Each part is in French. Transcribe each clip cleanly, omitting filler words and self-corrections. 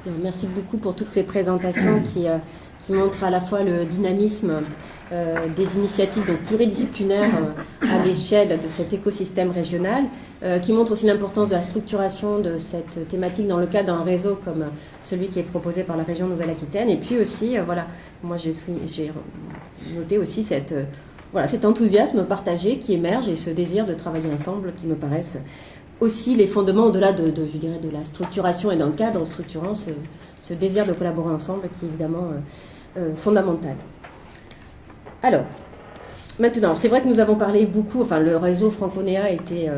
Alors, merci beaucoup pour toutes ces présentations qui montrent à la fois le dynamisme des initiatives donc pluridisciplinaires à l'échelle de cet écosystème régional, qui montrent aussi l'importance de la structuration de cette thématique dans le cadre d'un réseau comme celui qui est proposé par la région Nouvelle-Aquitaine. Et puis aussi, voilà, moi j'ai noté aussi cet enthousiasme partagé qui émerge et ce désir de travailler ensemble qui me paraissent aussi les fondements au-delà je dirais, de la structuration et d'un cadre structurant, ce désir de collaborer ensemble qui est évidemment fondamental. Alors, maintenant, c'est vrai que nous avons parlé beaucoup, enfin le réseau Francophonéa était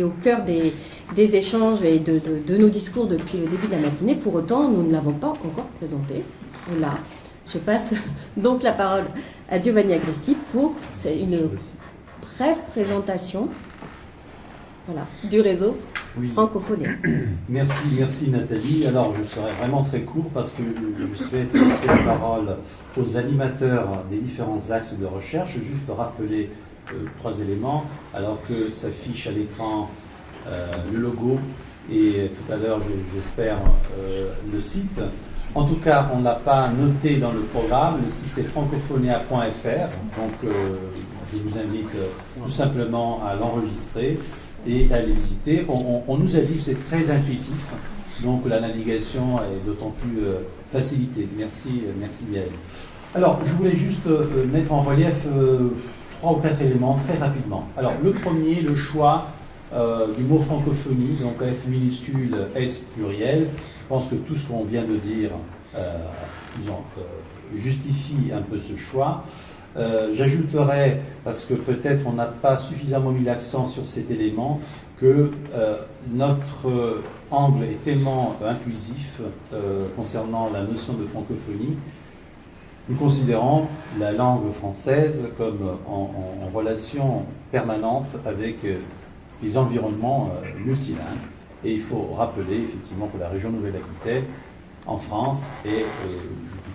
au cœur des échanges et de nos discours depuis le début de la matinée. Pour autant, nous ne l'avons pas encore présenté. Et là, je passe donc la parole à Giovanni Agresti pour une brève présentation du réseau Francophonéa. Merci Nathalie. Alors je serai vraiment très court parce que je souhaite laisser la parole aux animateurs des différents axes de recherche. Juste rappeler 3 éléments, alors que s'affiche à l'écran le logo et tout à l'heure j'espère le site. En tout cas, on ne l'a pas noté dans le programme. Le site c'est francophonéa.fr, donc je vous invite tout simplement à l'enregistrer et à les visiter. On nous a dit que c'est très intuitif, donc la navigation est d'autant plus facilitée. Merci Yael. Alors, je voulais juste mettre en relief 3 ou 4 éléments très rapidement. Alors, le premier, le choix du mot francophonie, donc F minuscule, S pluriel. Je pense que tout ce qu'on vient de dire justifie un peu ce choix. J'ajouterais, parce que peut-être on n'a pas suffisamment mis l'accent sur cet élément, que notre angle est tellement inclusif concernant la notion de francophonie. Nous considérons la langue française comme en relation permanente avec les environnements multilingues. Et il faut rappeler effectivement que la région Nouvelle-Aquitaine, en France, est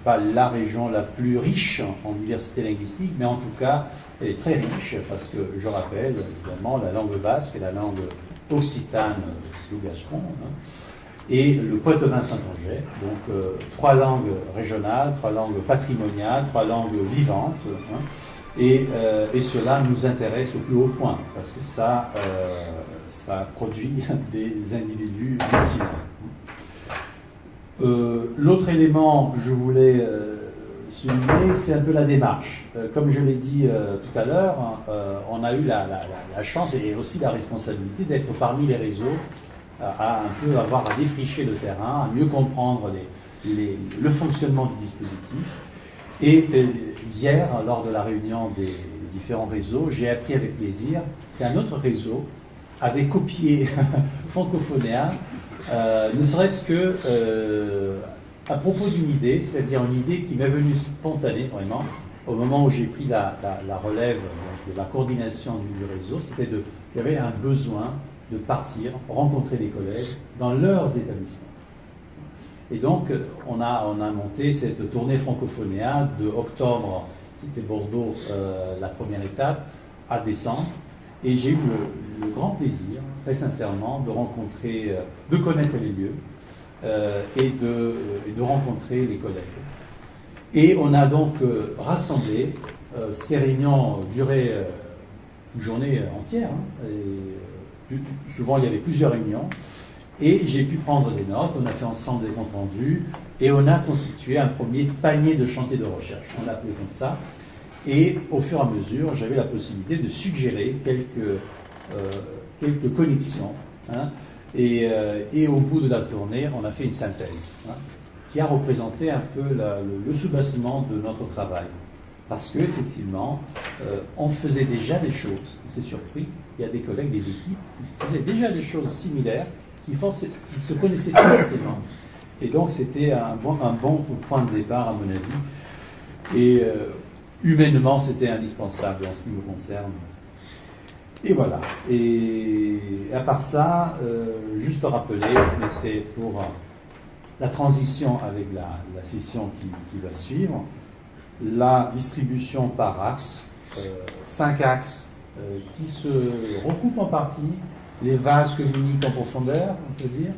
pas la région la plus riche en diversité linguistique, mais en tout cas, elle est très riche parce que, je rappelle, évidemment, la langue basque et la langue occitane du Gascon, et le poitevin saintongeais, donc 3 langues régionales, 3 langues patrimoniales, 3 langues vivantes, et cela nous intéresse au plus haut point, parce que ça produit des individus multilingues. L'autre élément que je voulais souligner, c'est un peu la démarche. Comme je l'ai dit tout à l'heure, on a eu la chance et aussi la responsabilité d'être parmi les réseaux, à un peu avoir à défricher le terrain, à mieux comprendre le fonctionnement du dispositif. Et hier, lors de la réunion des différents réseaux, j'ai appris avec plaisir qu'un autre réseau avait copié Francophonéa, ne serait-ce que à propos d'une idée, c'est-à-dire une idée qui m'est venue spontanée, vraiment, au moment où j'ai pris la relève donc, de la coordination du réseau. Il y avait un besoin de partir, rencontrer des collègues dans leurs établissements. Et donc, on a monté cette tournée Francophonéa de octobre, c'était Bordeaux, la première étape, à décembre. Et j'ai eu le grand plaisir, très sincèrement, de rencontrer, de connaître les lieux et de rencontrer les collègues. Et on a donc rassemblé, ces réunions duraient une journée entière, et souvent il y avait plusieurs réunions, et j'ai pu prendre des notes, on a fait ensemble des comptes rendus, et on a constitué un premier panier de chantier de recherche, on l'a appelé comme ça. Et au fur et à mesure, j'avais la possibilité de suggérer quelques connexions. Et au bout de la tournée, on a fait une synthèse qui a représenté un peu le soubassement de notre travail. Parce qu'effectivement, on faisait déjà des choses. On s'est surpris. Il y a des collègues, des équipes qui faisaient déjà des choses similaires, qui se connaissaient pas forcément. Et donc, c'était un bon point de départ, à mon avis. Et humainement, c'était indispensable en ce qui me concerne. Et voilà. Et à part ça, juste rappeler, mais c'est pour la transition avec la session qui va suivre, la distribution par axe, 5 axes qui se recoupent en partie, les vases communiquent en profondeur, on peut dire,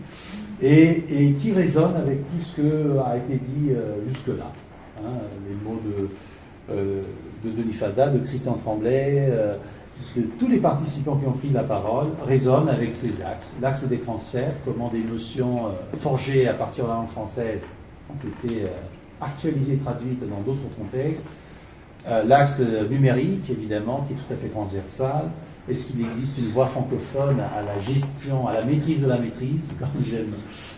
et qui résonne avec tout ce qui a été dit jusque-là. Hein, les mots de Denis Fada, de Christian Tremblay, de tous les participants qui ont pris la parole, résonnent avec ces axes. L'axe des transferts, comment des notions forgées à partir de la langue française ont été actualisées et traduites dans d'autres contextes. L'axe numérique, évidemment, qui est tout à fait transversal. Est-ce qu'il existe une voie francophone à la gestion, à la maîtrise de la maîtrise, comme j'aime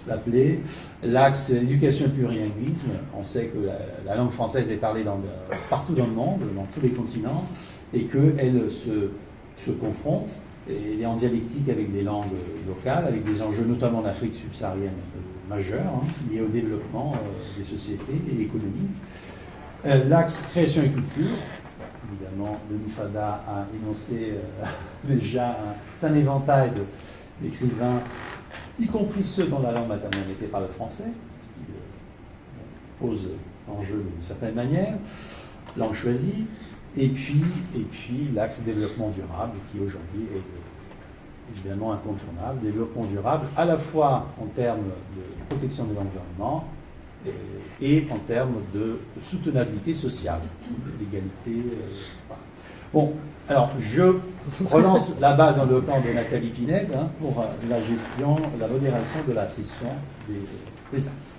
l'appeler? L'axe éducation et plurilinguisme. On sait que la langue française est parlée partout dans le monde, dans tous les continents, et qu'elle se confronte, et elle est en dialectique avec des langues locales, avec des enjeux notamment d'Afrique subsaharienne majeurs, hein, liés au développement des sociétés et économiques. L'axe création et culture. Évidemment, Denis Fada a énoncé déjà un éventail d'écrivains, y compris ceux dont la langue maternelle n'était pas le français, ce qui pose en jeu d'une certaine manière, langue choisie, et puis l'axe développement durable, qui aujourd'hui est évidemment incontournable. Développement durable à la fois en termes de protection de l'environnement, et en termes de soutenabilité sociale, d'égalité. Voilà. Bon, alors je relance la balle dans le camp de Nathalie Pinède pour la gestion, la modération de la session des axes.